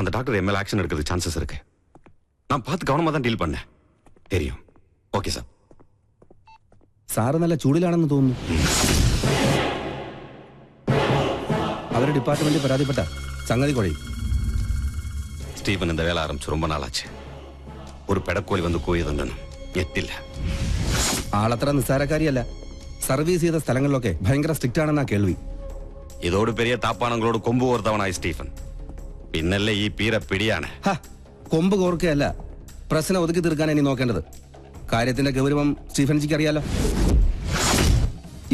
அந்த doctor ML action எடுக்கிறது chances இருக்கு. நான் பார்த்து கவனமா தான் டீல் பண்ணேன். தெரியும். Okay sir. സാറ് നല്ല ചൂടിലാണെന്ന് തോന്നുന്നു. അവരുടെ ഡിപ്പാർട്ട്മെന്റ് പരാതിപ്പെട്ട സംഗതി കുഴയും. സ്റ്റീഫൻ இந்த வேலை ஆரம்பிச்சு ரொம்ப நாளாச்சு. ഒരു പെടക്കോലി വന്ന് കോഴിയതുണ്ടെന്നും എത്തില്ല. ആളത്ര നിസ്സാരക്കാരിയല്ല. സർവീസ് ചെയ്ത സ്ഥലങ്ങളിലൊക്കെ ഭയങ്കര സ്ട്രിക്റ്റ് ആണെന്നാ കേൾവി. ഇതോട് പെരിയ താപ്പാണങ്ങളോട് കൊമ്പ് കോർത്തവനായി സ്റ്റീഫൻ. പിന്നല്ലേ ഈ പീര പിടിയാണ്. കൊമ്പ് കോർക്കുകയല്ല, പ്രശ്നം ഒതുക്കി തീർക്കാൻ ഇനി നോക്കേണ്ടത്. കാര്യത്തിന്റെ ഗൗരവം സ്റ്റീഫൻജിക്ക് അറിയാലോ.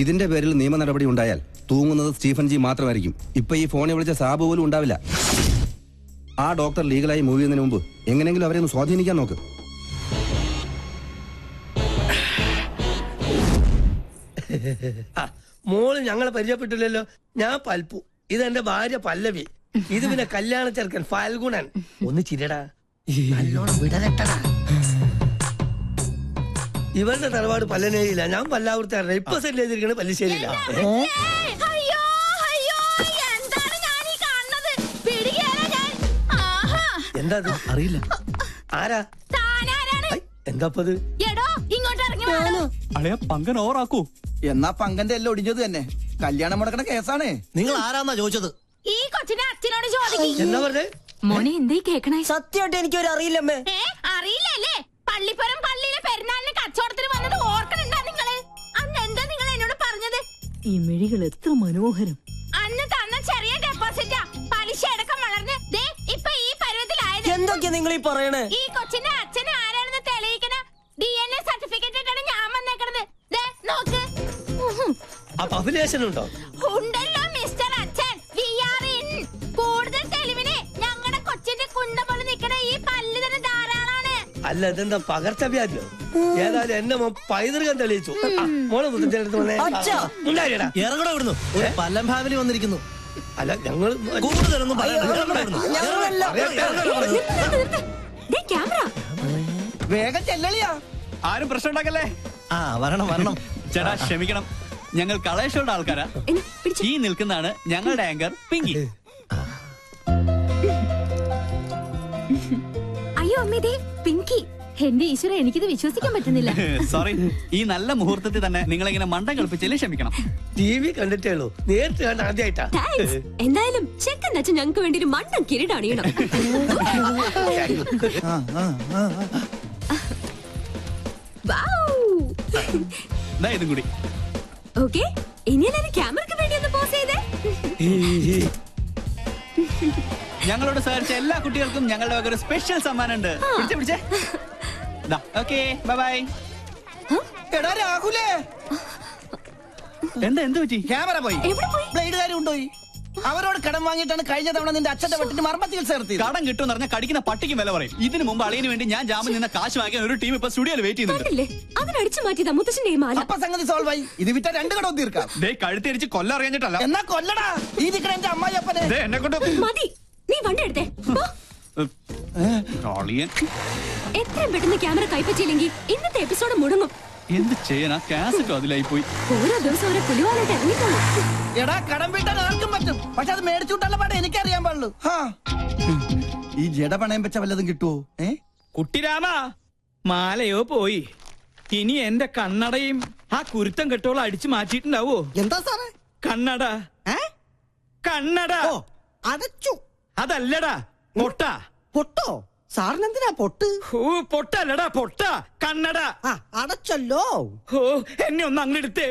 ഇതിന്റെ പേരിൽ നിയമ നടപടി ഉണ്ടായാൽ തൂങ്ങുന്നത് സ്റ്റീഫൻജി മാത്രമായിരിക്കും. ഇപ്പൊ ഈ ഫോണിൽ വിളിച്ച സാബ് പോലും ഉണ്ടാവില്ല. ആ ഡോക്ടർ ലീഗലായി മൂവ് ചെയ്യുന്നതിന് മുമ്പ് എങ്ങനെയെങ്കിലും അവരെ ഒന്ന് സ്വാധീനിക്കാൻ നോക്ക്. മോള് ഞങ്ങളെ പരിചയപ്പെട്ടില്ലല്ലോ. ഞാൻ പൽപ്പു, ഇതെന്റെ ഭാര്യ പല്ലവി, ഇത് പിന്നെ കല്യാണ ചെറുക്കൻ ഫാൽഗുണൻ. ഒന്ന് ചിരടാ, നല്ലോണം വിടരട്ടടാ. ഇവരുടെ തറവാട് പല്ലനേരിയില്ല, ഞാൻ പല്ലാവൂർത്താറ. ഇപ്പൊ സെറ്റിൽ ചെയ്തിരിക്കണ പല്ലിശ്ശേരിയില്ല. എന്താ അറിയില്ല. ആരാ? എന്താപ്പത്? പങ്കൻ ഓറാക്കൂ. എന്നാ പങ്കന്റെ എല്ലാം ഒടിഞ്ഞത് തന്നെ. കല്യാണം മുടക്കണ കേസാണേ. നിങ്ങൾ ആരാന്നാ ചോദിച്ചത്? ഈ കൊച്ചിനെ അച്ഛനോട് ചോദിക്കും. എന്താ പറഞ്ഞേ? മോനെ എന്തേ കേക്കണേ? സത്യമായിട്ട് എനിക്കൊരു അറിയില്ലമ്മേ. അറിയില്ലല്ലേ? പള്ളിപ്പുറം പള്ളിയിലെ പെരുന്നാളിന് കച്ചവടത്തിന് വന്നത് ഓർക്കണുണ്ടാ നിങ്ങള്? അന്ന് എന്താ നിങ്ങൾ എന്നോട് പറഞ്ഞത്? ഈ മിഴികൾ എത്ര മനോഹരം. അന്ന് തന്ന ചെറിയ ഡെപ്പോസിറ്റാ പലിശ അടക്കം വളർന്ന് ഇപ്പൊ ഈ പരുവത്തിലായത്. എന്തൊക്കെയാ നിങ്ങൾ ഈ പറയണേ? ഈ കൊച്ചിന്റെ അച്ഛനെ ആരാണെന്ന് തെളിയിക്കണ DNA സർട്ടിഫിക്കറ്റ് ഇട്ടാണ് ഞാൻ വന്നേക്കണത്. നോക്ക്. അപ്പൊ അഭിലേഷനുണ്ടോ? ഉണ്ടല്ലോ മിസ്റ്റർ അച്ഛൻ. കൂടുതൽ തെളിവിന് ഞങ്ങളുടെ കൊച്ചിന്റെ കുണ്ട പോലെ നിക്കണ ഈ പല്ല് തന്നെ ധാരാളാണ്. അല്ല, ഇതെന്താ പകർച്ചവ്യാധിയോ? ഏതായാലും എന്നെ പൈതൃകം തെളിയിച്ചു. മോളെ മുത്തച്ഛനടുത്ത് ഇറങ്ങട ഇവിടുന്നു. ഒരു പല്ലം ഫാമിലി വന്നിരിക്കുന്നു. അല്ല, ഞങ്ങൾ കൂടുതലൊന്നും വേഗം ചെല്ലളിയാ. ആരും പ്രശ്നം ഉണ്ടാക്കല്ലേ. വരണം വരണം. ചേട്ടാ ക്ഷമിക്കണം, ഞങ്ങൾ കളേഷോടെ ആൾക്കാരാ. ഈ നിൽക്കുന്നതാണ് ഞങ്ങളുടെ ആങ്കർ പിങ്കി. അയ്യോ അമ്മേ, പിങ്കി. എന്റെ ഈശ്വര, എനിക്കിത് വിശ്വസിക്കാൻ പറ്റുന്നില്ല. സോറി, ഈ നല്ല മുഹൂർത്തത്തിൽ തന്നെ നിങ്ങളിങ്ങനെ മണ്ടം കളിപ്പിച്ചതിൽ ക്ഷമിക്കണം. TV കണ്ടിട്ടേ ഉള്ളൂ, നേരിട്ട് കണ്ട ആദ്യമായിട്ടാ. എന്തായാലും ചെക്കൻ അച്ഛൻ ഞങ്ങൾക്ക് വേണ്ടി ഒരു മണ്ടൻ കിരീടണിയണം. ഇതും കൂടി. ഓക്കെ, ഇനി എല്ലാവരും ക്യാമറയ്ക്ക് വേണ്ടി ഒന്ന് പോസ് ചെയ്തേ. ഞങ്ങളോട് സഹകരിച്ച എല്ലാ കുട്ടികൾക്കും ഞങ്ങളുടെ വക ഒരു സ്പെഷ്യൽ സമ്മാനം ഉണ്ട്. പിടിച്ചേ. Okay, bye bye. എടാ രാഹുലേ, എന്ത് പറ്റി? ക്യാമറ പോയി. ബ്ലേഡുകാരും കൊണ്ടുപോയി. അവരോട് കടം വാങ്ങിയിട്ടാണ് കഴിഞ്ഞ തവണ നിന്റെ അച്ഛന്റെ വെട്ടിന് മർമ്മ ചികിത്സ നടത്തിയത്. കടം കിട്ടുമെന്ന് പറഞ്ഞാൽ കടിക്കുന്ന പട്ടിക്ക് വില പറയും. ഇതിനു മുമ്പ് അളിയന് വേണ്ടി ഞാൻ ജാമ്യം നിന്ന കാശ് വാങ്ങിയ ഒരു ടീം ഇപ്പൊ സ്റ്റുഡിയോയിൽ വെയിറ്റ് ചെയ്യുന്നുണ്ട്. അതിനടിച്ചു മാറ്റിയതാ മുത്തശ്ശന്റെ മാല. അപ്പൊ സംഗതി സോൾവ് ആയി. ഇത് വിറ്റ 2 കടവും തീർക്കാം. കഴുത്തിരിച്ച് കൊല്ലം അറിയാഞ്ഞിട്ടല്ല. എന്നാ കൊല്ലടാ. ഈ നിക്കണ എന്റെ അമ്മായിയപ്പനെ എന്നെ കൊണ്ട് മതി. നീ വണ്ടി എടുത്തേ. എത്രയും പെട്ടെന്ന് ക്യാമറ കൈപ്പറ്റിയില്ലെങ്കിൽ ഇന്നത്തെ എപ്പിസോഡ് മുടങ്ങും. എന്ത് ചെയ്യാനാ? കാസറ്റും അതിലായി പോയി. ഓരോ ദിവസം ഓരോ പുലിവാലായിട്ട് ഇറങ്ങിക്കോളൂ. എടാ, കടം വീട്ടാൻ ആർക്കും പറ്റും, പക്ഷെ അത് മേടിച്ചുവിട്ടുള്ള പാടെ എനിക്കറിയാൻ പാടുള്ളൂ. ഈ ജട പണയം വെച്ച വല്ലതും കിട്ടുവോ? കുട്ടിരാമ, മാലയോ പോയി. ഇനി എന്റെ കണ്ണടയും ആ കുരുത്തം കെട്ടോളം അടിച്ചു മാറ്റിയിട്ടുണ്ടാവോ? എന്താ സാറേ? കണ്ണട. കണ്ണട അടച്ചു. അതല്ലടാ, പൊട്ട. പൊട്ടോ? സാറിനെന്തിനാ പൊട്ട്? പൊട്ടല്ലടാ, പൊട്ട. കണ്ണട അടച്ചല്ലോ. എന്നെ ഒന്ന് അങ്ങെടുത്തേ.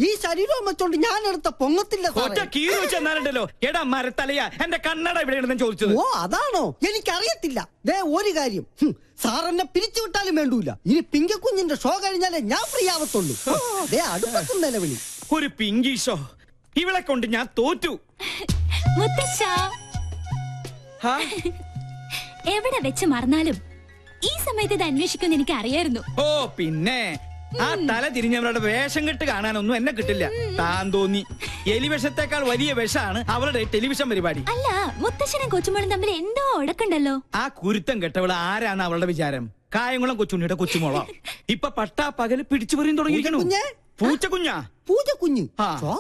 ഈ ശരീരം വെച്ചോണ്ട് ഞാൻ എടുത്ത പൊങ്ങത്തില്ല. ഒറ്റ കീറി വെച്ചെന്നാലുണ്ടല്ലോ. എടാ മരത്തലയാ, എന്റെ കണ്ണട എവിടെയാണെന്ന് ചോദിച്ചത്. ഓ, അതാണോ? എനിക്കറിയത്തില്ല. ഒരു കാര്യം, സാർ എന്നെ പിരിച്ചുവിട്ടാലും വേണ്ടൂല. ഇനി പിങ്കക്കുഞ്ഞിന്റെ ഷോ കഴിഞ്ഞാലേ ഞാൻ ഫ്രീ ആവത്തുള്ളൂ. അടുപ്പത്തും നിലവിളി. ഒരു പിങ്കി ഷോ? ഇവളെ കൊണ്ട് ഞാൻ തോറ്റു. എവിടെ വെച്ച് മറന്നാലും ഈ സമയത്ത് ഇത് അന്വേഷിക്കുമെന്ന് എനിക്ക് അറിയായിരുന്നു. ഓ പിന്നെ, ആ തല തിരിഞ്ഞവരുടെ വേഷം കെട്ട് കാണാനൊന്നും എന്നെ കിട്ടില്ല. താൻ തോന്നി. എലിവിഷത്തേക്കാൾ വലിയ വിഷമാണ് അവളുടെ ടെലിവിഷൻ പരിപാടി. അല്ല, മുത്തശ്ശനും കൊച്ചുമോളും തമ്മിൽ എന്തോ ഉടക്കുണ്ടല്ലോ. ആ കുരുത്തം കെട്ടവള് ആരാണ് അവളുടെ വിചാരം? കായംകുളം കൊച്ചുണ്ണിയുടെ കൊച്ചുമോളോ? ഇപ്പൊ പട്ടാ പകല് പിടിച്ചു പറയാൻ തുടങ്ങിയിരിക്കണു. പൂച്ചക്കുഞ്ഞാ? പൂച്ചക്കുഞ്ഞ്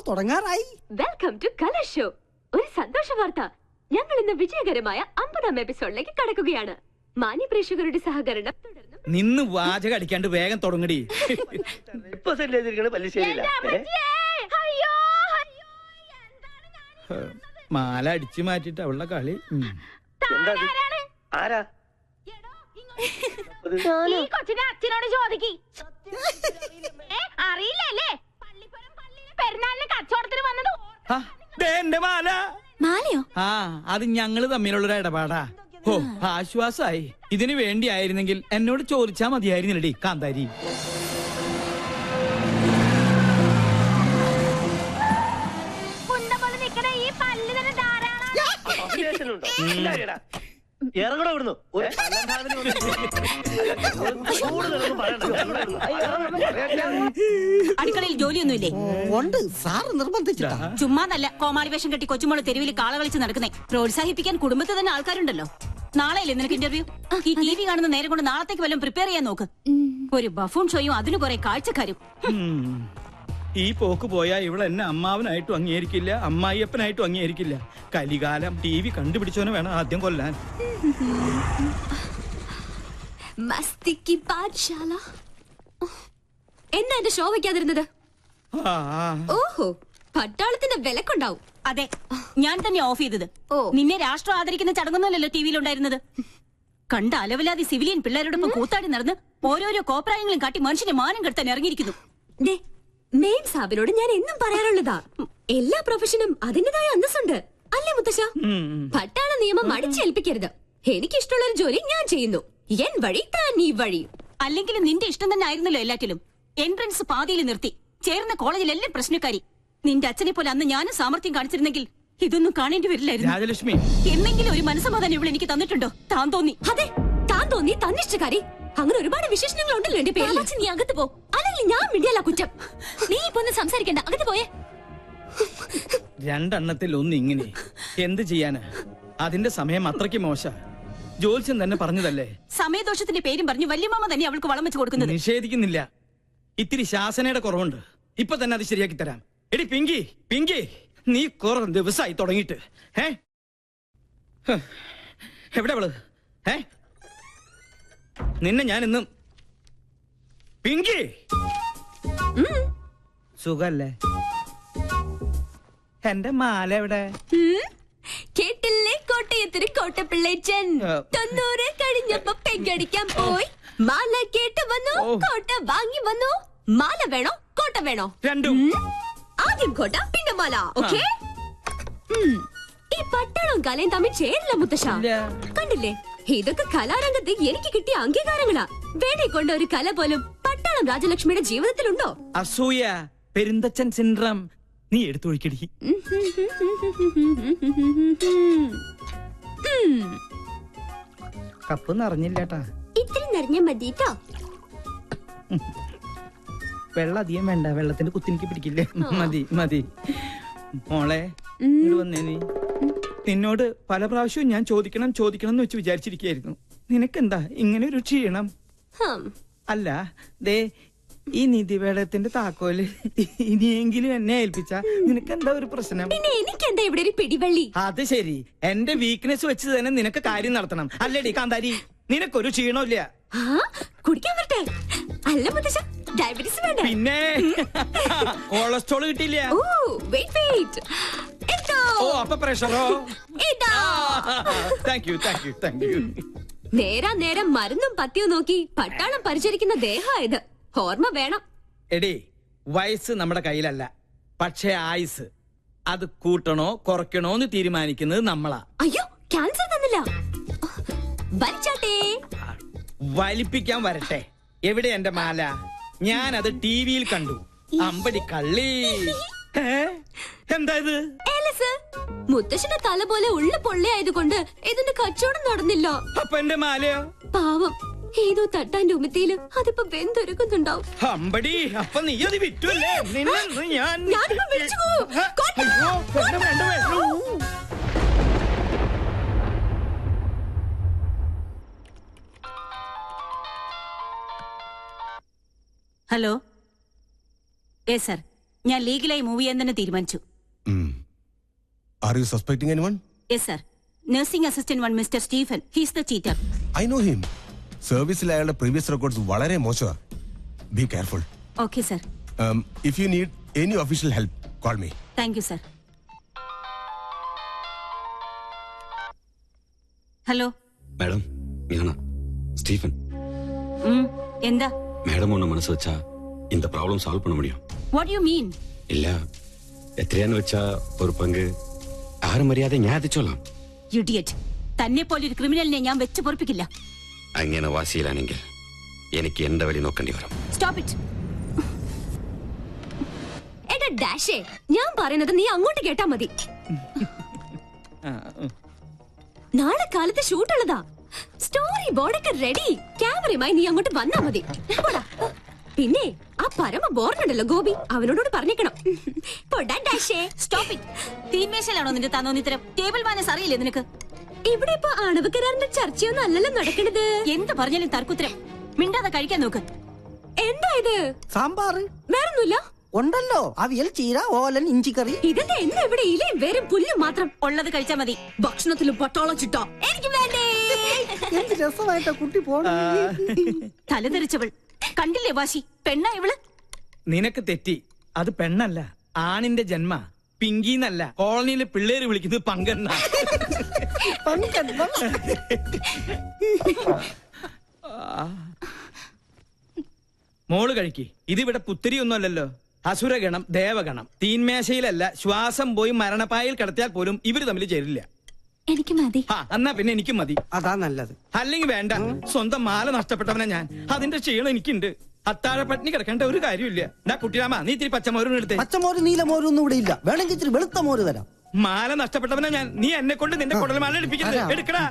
തുടങ്ങാറായി. Welcome to colour show. ഒരു സന്തോഷ വാർത്ത. ഞങ്ങൾ ഇന്ന് വിജയകരമായ 50ാം എപ്പിസോഡിലേക്ക് കടക്കുകയാണ്. മാന്യ പ്രേക്ഷകരുടെ സഹകരണം തുടർന്ന് നിന്ന് വാചകം അടിക്കാണ്ട് വേഗം തുടങ്ങടി. ഇപ്പൊ സെറ്റ് ചെയ്തിരിക്കണ പല്ല് ശരിയില്ല. അയ്യോ മാല അടിച്ചു മാറ്റിട്ട് അവളുടെ കളി. എന്താ ഇത്? ആരാ? ഈ കൊച്ചിന്റെ അച്ഛനോട് ചോദിക്കി. അറിയില്ലല്ലേ പെരുന്നാളിന് കച്ചവടത്തിന് വന്നത്. എന്റെ മാല. മാലയോ? ആ, അത് ഞങ്ങള് തമ്മിലുള്ളൊരു ഇടപാടാ. ഓ, ആശ്വാസായി. ഇതിനു വേണ്ടി ആയിരുന്നെങ്കിൽ എന്നോട് ചോദിച്ചാ മതിയായിരുന്നില്ലടി കാന്താരി. കുന്തപോലെ നിക്കണ ഈ പല്ല് തന്നെ ധാരാളം. അഭിനയത്തിനുണ്ടോ? ഇല്ലാരിടാ. ഇറങ്ങടാ ഇവിടുന്ന്. ഒരു പല്ലംഭാവിന് കൂടുതലൊന്നും പറയണ്ട. അടുക്കളയിൽ ജോലിയൊന്നുമില്ലേ? ഉണ്ട്, സാറ് നിർബന്ധിച്ചിട്ടാ. ചുമ്മാന്നല്ല കോമാളി വേഷം കെട്ടി കൊച്ചുമോള് തെരുവിൽ കാള കളിച്ച് നടക്കുന്നേ. പ്രോത്സാഹിപ്പിക്കാൻ കുടുംബത്തിൽ തന്നെ ആൾക്കാരുണ്ടല്ലോ. നാളെയല്ലേ നിനക്ക് ഇന്റർവ്യൂ? ഈ ടി വി കാണുന്ന നേരം കൊണ്ട് നാളത്തേക്ക് വല്ലതും പ്രിപ്പയർ ചെയ്യാൻ നോക്ക്. ഒരു ബഫൂൺ ഷോയും അതിന് കുറെ കാഴ്ചക്കാരും. ഈ പോക്ക് പോയാ ഇവിടെ എന്നെ അമ്മാവനായിട്ടും അംഗീകരിക്കില്ല, അമ്മായിയപ്പനായിട്ടും അംഗീകരിക്കില്ല. കലികാലം. ടി വി കണ്ടുപിടിച്ചോനെ വേണം ആദ്യം കൊല്ലാൻ. മസ്തിക്ക് പാഠശാല. എന്താ എന്റെ ഷോ വെക്കാതിരുന്നത്? ഓഹോ, പട്ടാളത്തിന്റെ വിലക്കുണ്ടാവും. അതെ, ഞാൻ തന്നെ ഓഫ് ചെയ്തത്. നിന്നെ രാഷ്ട്രം ആദരിക്കുന്ന ചടങ്ങൊന്നുമല്ലല്ലോ ടി വിയിലുണ്ടായിരുന്നത്. കണ്ട അലവലാതി സിവിലിയൻ പിള്ളേരോടൊപ്പം കൂത്താടി നടന്ന് ഓരോരോ കോപ്രായങ്ങളും കാട്ടി മനുഷ്യന്റെ മാനം കെടുത്താൻ ഇറങ്ങിയിരിക്കുന്നു. മെയിൻ സാബിനോട് ഞാൻ എന്നും പറയാനുള്ളതാ, എല്ലാ പ്രൊഫഷനും അതിന്റേതായ അന്തസ്സുണ്ട്. അല്ലേ മുത്തശ്ശ? പട്ടാള നിയമം അടിച്ചേൽപ്പിക്കരുത്. എനിക്കിഷ്ടമുള്ള ഒരു ജോലി ഞാൻ ചെയ്യുന്നു. എൻ വഴി താൻ ഈ വഴി. അല്ലെങ്കിൽ നിന്റെ ഇഷ്ടം തന്നെ ആയിരുന്നല്ലോ എല്ലാറ്റിലും. എൻട്രൻസ് പാതിയിൽ നിർത്തി ചേർന്ന കോളേജിലെല്ലാം പ്രശ്നക്കാരി. നിന്റെ അച്ഛനെ പോലെ അന്ന് ഞാനും സാമർത്ഥ്യം കാണിച്ചിരുന്നെങ്കിൽ ഇതൊന്നും കാണേണ്ടി വരില്ലായിരുന്നു. രാജലക്ഷ്മി, എന്നെങ്കിലും ഒരു മനസ്സമാധാനം ഇവിടെ എനിക്ക് തന്നിട്ടുണ്ടോ? താൻ തോന്നി. അതെ, താൻ തോന്നി, തന്നിഷ്ടക്കാരി. അങ്ങനെ ഒരുപാട് വിശേഷണങ്ങൾ ഉണ്ടല്ലോ എന്റെ പേരിൽ. നീ അകത്ത് പോ, അല്ലെങ്കിൽ ഞാൻ മിണ്ടിയല്ല കുറ്റം. നീ ഇപ്പൊ ഒന്ന് സംസാരിക്കണ്ട, അകത്ത് പോയേ. രണ്ടെണ്ണത്തിൽ ഒന്ന് ഇങ്ങനെ എന്ത് ചെയ്യാനാ? അതിന്റെ സമയം അത്രയ്ക്ക് മോശ. ജോത്സ്യം തന്നെ പറഞ്ഞതല്ലേ. സമയദോഷത്തിന്റെ പേരും പറഞ്ഞു വല്യമാമ തന്നെ അവൾക്ക് വളം വെച്ച് കൊടുക്കുന്നത്. നിഷേധിക്കുന്നില്ല. ഇത്തിരി ശാസനയുടെ കുറവുണ്ട്. ഇപ്പൊ തന്നെ അത് ശരിയാക്കി തരാം. എടി പിങ്കി, പിങ്കി, നീ കുറെ ദിവസമായി തുടങ്ങിയിട്ട്. എവിടെ അവള്? നിന്നെ ഞാൻ ഇന്നും. പിങ്കി, സുഖല്ലേ? എന്റെ മാല എവിടെ? കേട്ടില്ലേ കോട്ടയത്തിന് കോട്ടപ്പിള്ളേച്ചൻ 90 കഴിഞ്ഞപ്പോ പെങ്കടിക്കാൻ പോയി. മാല കേട്ട് വന്നു, കോട്ട വാങ്ങി വന്നു. മാല വേണോ കോട്ട വേണോ? രണ്ടും. ആദ്യം കോട്ട പിന്നെ മാല. ഓക്കേ. ഈ പട്ടാളവും കലയും തമ്മിൽ ചേരില്ല മുത്തശ്ശ. കണ്ടില്ലേ, ഇതൊക്കെ കലാരംഗത്ത് എനിക്ക് കിട്ടിയ അംഗീകാരങ്ങളാ. വേണേ കൊണ്ട ഒരു കല പോലും പട്ടാളം രാജലക്ഷ്മിയുടെ ജീവിതത്തിലുണ്ടോ? അസൂയ, പെരുന്തച്ചൻ സിൻഡ്രം. നീ എടുത്തൊഴിക്കടി. കപ്പ് നിറഞ്ഞില്ലേട്ടാ. ഇത്തിരി നിറഞ്ഞ മതിട്ടോ. വെള്ളം അധികം വേണ്ട, വെള്ളത്തിന്റെ കുത്തിനിക്ക് പിടിക്കില്ലേ. മതി മതി. മോളെ ഇങ്ങോട്ട് വന്നേ. നീ നിന്നോട് പല പ്രാവശ്യവും ഞാൻ ചോദിക്കണം ചോദിക്കണം എന്ന് വെച്ച് വിചാരിച്ചിരിക്കുകയായിരുന്നു. നിനക്കെന്താ ഇങ്ങനെ ഒരു ക്ഷീണം? അല്ല, ദേ ഈ നിധിവേടത്തിന്റെ താക്കോല് ഇനിയെങ്കിലും എന്നെ ഏൽപ്പിച്ച നിനക്കെന്താ ഒരു പ്രശ്നം? പിന്നെ എനിക്കെന്താ ഇവിടെ ഒരു പിടിവള്ളി? അത് ശരി, എന്റെ വീക്ക്നെസ് വെച്ച് തന്നെ നിനക്ക് കാര്യം നടത്തണം അല്ലേടി കാന്താരി? നിനക്കൊരു ക്ഷീണമില്ല. കുടിക്കാൻ വരട്ടെ? അല്ല മുത്തശ്ശ, ഡയബറ്റീസ് വേണ്ട. പിന്നെ കൊളസ്ട്രോൾ കിട്ടിയില്ല. ഓ, അപ്പൊ പ്രഷറോ? Thank you thank you thank you. നേരാ നേരം മരുന്നും പത്തിയും നോക്കി പട്ടാളം പരിചരിക്കുന്ന ദേഹായത്. ഓർമ്മ വേണം. എടേ, വയസ്സ് നമ്മുടെ കയ്യിലല്ല, പക്ഷേ ആയുസ് അത് കൂട്ടണോ കുറയ്ക്കണോ എന്ന് തീരുമാനിക്കുന്നത് നമ്മളാ. അയ്യോ, ക്യാൻസർ തന്നില്ല. വലിച്ചാട്ടേ. വലിപ്പിക്കാൻ വരട്ടെ. എവിടെ എന്റെ മാല? ഞാൻ അത് ടി വിയിൽ കണ്ടു. അമ്പടി കള്ളി. എന്താ ഇത്? മുത്തശ്ശന്റെ തല പോലെ ഉള്ള പൊള്ളയായതുകൊണ്ട് ഇതിന്റെ കച്ചവടം നടന്നില്ല. അപ്പൊ എന്റെ മാലയോ? പാവം, ഏതോ തട്ടാന്റെ ഉമിത്തിയില് അതിപ്പോ വെന്തൊരുക്കുന്നുണ്ടാവും. അമ്പടി, അപ്പൊ നീ അത് വിറ്റുവല്ലേ? ഞാനിപ്പോ വിളിച്ചു പോവും. ഹലോ. യെസ് സർ, ഞാൻ ലീഗലായി മൂവ് ചെയ്യാൻ തന്നെ തീരുമാനിച്ചു. Are you suspecting anyone? Yes sir, nursing assistant one mister Stephen. He's the cheater. I know him. സർവീസിൽ അയാളുടെ പ്രീവിയസ് റെക്കോർഡ്സ് വളരെ മോശമാണ്. Be careful. Okay sir. If you need any official help call me. Thank you sir. Hello madam, ഞാനാ Stephen. എന്താ madam ஒன்று மனசு வச்சா இந்த ப்ராப்ளம் சால்வ் பண்ண முடியும். What you mean? இல்ல എത്രയാന്ന് വെച്ചാ ഒരു പങ്ക് ആരും മര്യാദ ഞാൻ എത്തിച്ചോളാം. ഇഡിയറ്റ്. തന്നെ പോലെ ഒരു ക്രിമിനലിനെ ഞാൻ വെച്ച് പൊറപ്പിക്കില്ല. അങ്ങനെ വാശിയിലാണെങ്കിൽ എനിക്ക് എന്റെ വഴി നോക്കേണ്ടി വരും. Stop it. എടാ ഡാഷേ, ഞാൻ പറയുന്നത് നീ അങ്ങോട്ട് കേട്ടാ മതി. നാളെ കാലത്ത് ഷൂട്ടുള്ളതാ. സ്റ്റോറി ബോർഡൊക്കെ റെഡി. ക്യാമറയുമായി നീ അങ്ങോട്ട് വന്നാ മതി. പിന്നെ ആ പരമ ബോർഡുണ്ടല്ലോ ഗോപി, അവനോട് പറഞ്ഞേക്കണം. Stop it. തീന്മേശയിലാണോ നിന്റെ തന്നോന്നിത്തരം? ടേബിൾ മാനേഴ്സ് അറിയില്ലേ നിനക്ക്? ഇവിടെ ഇപ്പൊ അണവ് കരാറിന്റെ ചർച്ചയൊന്നും അല്ലല്ലോ നടക്കണത്. എന്ത് പറഞ്ഞാലും തർക്കുത്തരം. മിണ്ടാതെ കഴിക്കാൻ നോക്ക്. എന്താ ഇത്? സാമ്പാർ വേറൊന്നുമില്ല. ഉണ്ടല്ലോ, അവിയൽ, ചീര, ഓലൻ, ഇഞ്ചിക്കറി. ഇതിന്റെ എന്താ ഇവിടെ ഇലയും വേരും പുല്ലും മാത്രം? ഉള്ളത് കഴിച്ചാ മതി. ഭക്ഷണത്തിലും പട്ടാളം ചിട്ടോ. എനിക്ക് വേണ്ടേ. എന്ത് രസമായിട്ടാ കുട്ടി പോണ. തലതെറിച്ചവൾ കണ്ടില്ലേ വാശി? പെണ്ണാ ഇവള്? നിനക്ക് തെറ്റി. അത് പെണ്ണല്ല, ആണിന്റെ ജന്മ. പിങ്കിന്നല്ല. കോളനിയിലെ പിള്ളേര് വിളിക്കുന്നത് പങ്കെണ്ണ. മോള് കഴിക്ക്. ഇതിവിടെ പുത്തിരിയൊന്നും അല്ലല്ലോ. അസുരഗണം, ദേവഗണം. തീന്മേശയിലല്ല, ശ്വാസം പോയി മരണപ്പായിൽ കിടത്തിയാൽ പോലും ഇവര് തമ്മിൽ ചേരില്ല. എനിക്ക് മതി. എന്നാ പിന്നെ എനിക്കും മതി. അതാ നല്ലത്. അല്ലെങ്കിൽ വേണ്ട. സ്വന്തം മാല നഷ്ടപ്പെട്ടവനാ ഞാൻ. അതിന്റെ ക്ഷീണം എനിക്കുണ്ട്. അത്താഴപ്പട്ടിണി കിടക്കേണ്ട ഒരു കാര്യമില്ല. കുട്ടിരാമ, നീ ഇത്തിരി പച്ചമോരും എടുത്തേ. പച്ചമോര് നീലമോരും ഒന്നും ഇവിടെ ഇല്ല. വേണമെങ്കിൽ ഇത്തിരി വെളുത്ത മോര് തരാം. മാല നഷ്ടപ്പെട്ടവനാ ഞാൻ. നീ എന്നെ കൊണ്ട് നിന്റെ കുടൽമാല എടുപ്പിക്കുന്നത്. എടുക്കടാ.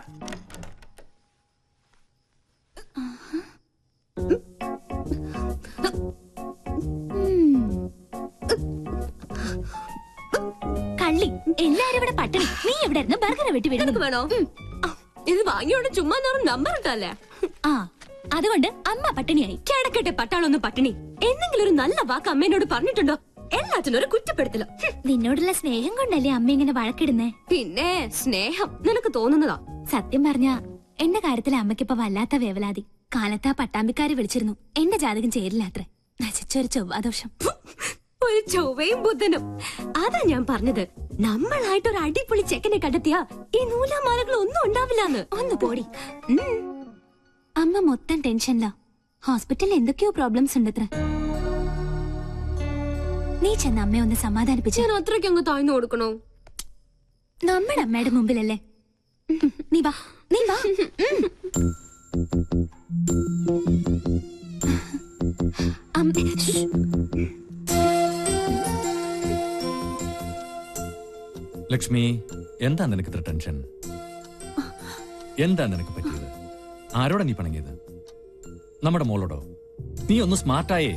കള്ളി, എല്ലാരും ഇവിടെ പട്ടിണി. നീ എവിടെ ഇരുന്ന് ബർഗറെ വെട്ടി വീടുന്നത് വേണോ? ഇത് വാങ്ങിയോണ്ട് ചുമ്മാ നമ്പർ ഇട്ടല്ലേ. ആ, അതുകൊണ്ട് അമ്മ പട്ടിണിയായി. കിടക്കട്ടെ പട്ടാളൊന്നും പട്ടിണി. എന്തെങ്കിലും ഒരു നല്ല വാക്ക് അമ്മേനോട് പറഞ്ഞിട്ടുണ്ടോ? എല്ലാത്തിനും ഒരു കുറ്റപ്പെടുത്തലോ. നിന്നോടുള്ള സ്നേഹം കൊണ്ടല്ലേ അമ്മ ഇങ്ങനെ വഴക്കിടുന്നേ? പിന്നെ സ്നേഹം നിനക്ക് തോന്നുന്നതാ. സത്യം പറഞ്ഞ എന്റെ കാര്യത്തിൽ അമ്മയ്ക്കിപ്പോ വല്ലാത്ത വേവലാതി. കാലത്താ പട്ടാമ്പിക്കാരെ വിളിച്ചിരുന്നു. എന്റെ ജാതകം ചേരില്ല അത്രേ. നശിച്ചൊരു ചൊവ്വാദോഷം. ഒരു ചൊവ്വയും ബുധനും. അതാ ഞാൻ പറഞ്ഞത്, നമ്മളായിട്ട് ഒരു അടിപൊളി ചെക്കനെ കണ്ടെത്തിയാ ഈ നൂലാമാലകൾ ഒന്നും ഉണ്ടാവില്ലാന്ന്. ഒന്ന് പോടി. അമ്മ മൊത്തം ടെൻഷനിലാ. ഹോസ്പിറ്റലിൽ എന്തൊക്കെയോ പ്രോബ്ലംസ് ഉണ്ടത്ര. നീ ചെന്ന് അമ്മയെ ഒന്ന് സമാധാനിപ്പിച്ചു. ഞാൻ അത്രയ്ക്ക് അങ്ങ് താഴ്ന്നു കൊടുക്കണോ? നമ്മുടെ അമ്മയുടെ മുമ്പിലല്ലേ. നീ വാ, നീ വാ. ലക്ഷ്മി, എന്താ നിനക്ക് ഇത്ര ടെൻഷൻ? എന്താ നിനക്ക് പറ്റിയത്? ആരോടാ നീ പണങ്ങിയത്? നമ്മുടെ മോളോടോ? നീ ഒന്ന് സ്മാർട്ടായേ.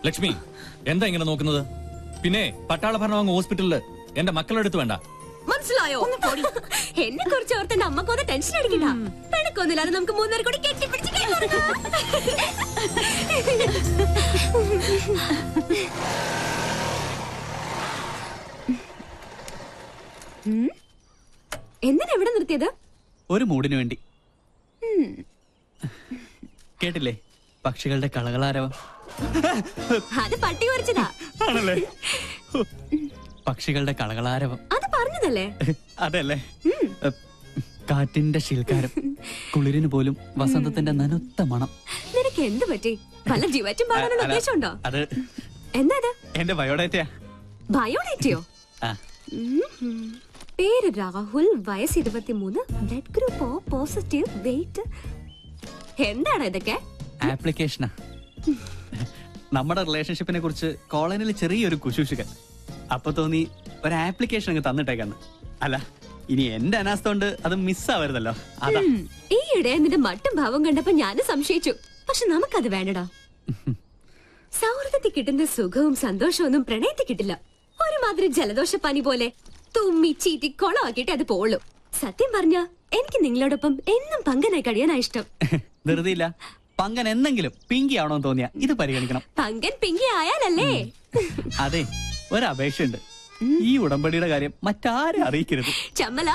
ലക്ഷ്മി, എന്താ ഇങ്ങനെ നോക്കുന്നത്? പിന്നെ പട്ടാള ഭരണം ഹോസ്പിറ്റലില് എന്റെ മക്കളുടെ അടുത്ത് വേണ്ട. മനസ്സിലായോ? എന്നെ കുറിച്ച് ഓർത്ത് എന്റെ അമ്മക്കൊന്ന് ടെൻഷൻ അടിക്കണ്ട. പെണക്കൊന്നുമില്ലാതെ നമുക്ക് മൂന്നുപേരെ കൂടി കെട്ടിപ്പിടിച്ച് എന്തിനാ എവിടെ നിർത്തിയത്? ഒരു മൂടിന് വേണ്ടി. കേട്ടില്ലേ പക്ഷികളുടെ കളകളാരവം? അത് പട്ടി കുറിച്ചതാ. ആണല്ലേ? പക്ഷികളുടെ കളകളാരവം അത് പറഞ്ഞതല്ലേ? അതല്ലേ? കാറ്റിന്റെ ശീൽക്കാരം, കുളിരിന് പോലും വസന്തത്തിന്റെ നനുത്ത മണം. നിനക്ക് എന്ത് പറ്റി? വല്ല ജീവറ്റും പാടാനുള്ള ഉദ്ദേശമുണ്ടോ? അത് എന്താ ഇത്? എന്റെ ബയോഡേറ്റയാ. ബയോഡേറ്റയോ? പേര് രാഹുൽ, വയസ്സ് 23, blood group O positive, weight. എന്താണ് ഇതൊക്കെ? ആപ്ലിക്കേഷനാ. നമ്മുടെ റിലേഷൻഷിപ്പിനെ കുറിച്ച് കോളനിയിൽ ചെറിയൊരു കുശൂഷുകൾ. അപ്പൊ തോന്നി ഒരു ആപ്ലിക്കേഷൻ അങ്ങ് തന്നിട്ടേക്കാന്ന്. അല്ല, ഇനി എന്റെ അനാസ്ഥ കൊണ്ട് അത് മിസ്സാവരുതല്ലോ. അതാ. ഈയിടെ നിന്റെ മട്ടും ഭാവം കണ്ടപ്പോ ഞാനും സംശയിച്ചു. പക്ഷെ നമുക്കത് വേണ്ടടാ. സൗഹൃദത്തിൽ കിട്ടുന്ന സുഖവും സന്തോഷവും ഒന്നും പ്രണയത്തിൽ കിട്ടില്ല. ഒരുമാതിരി ജലദോഷ പനി പോലെ തുമ്മി ചീറ്റി കൊളമാക്കിയിട്ട് അത് പോളൂ. സത്യം പറഞ്ഞ എനിക്ക് നിങ്ങളോടൊപ്പം എന്നും പങ്കനായി കഴിയാനാ ഇഷ്ടം. ധൃതിയില്ല. പങ്കൻ എന്നെങ്കിലും പിങ്കി ആവണമെന്ന് തോന്നിയാ ഇത് പരിഗണിക്കണം. പങ്കൻ പിങ്കി ആയാലല്ലേ? അതെ, ഒരപേക്ഷയുണ്ട്. ഈ ഉടമ്പടിയുടെ കാര്യം മറ്റാരെ അറിയിക്കരുത്. ചമ്മല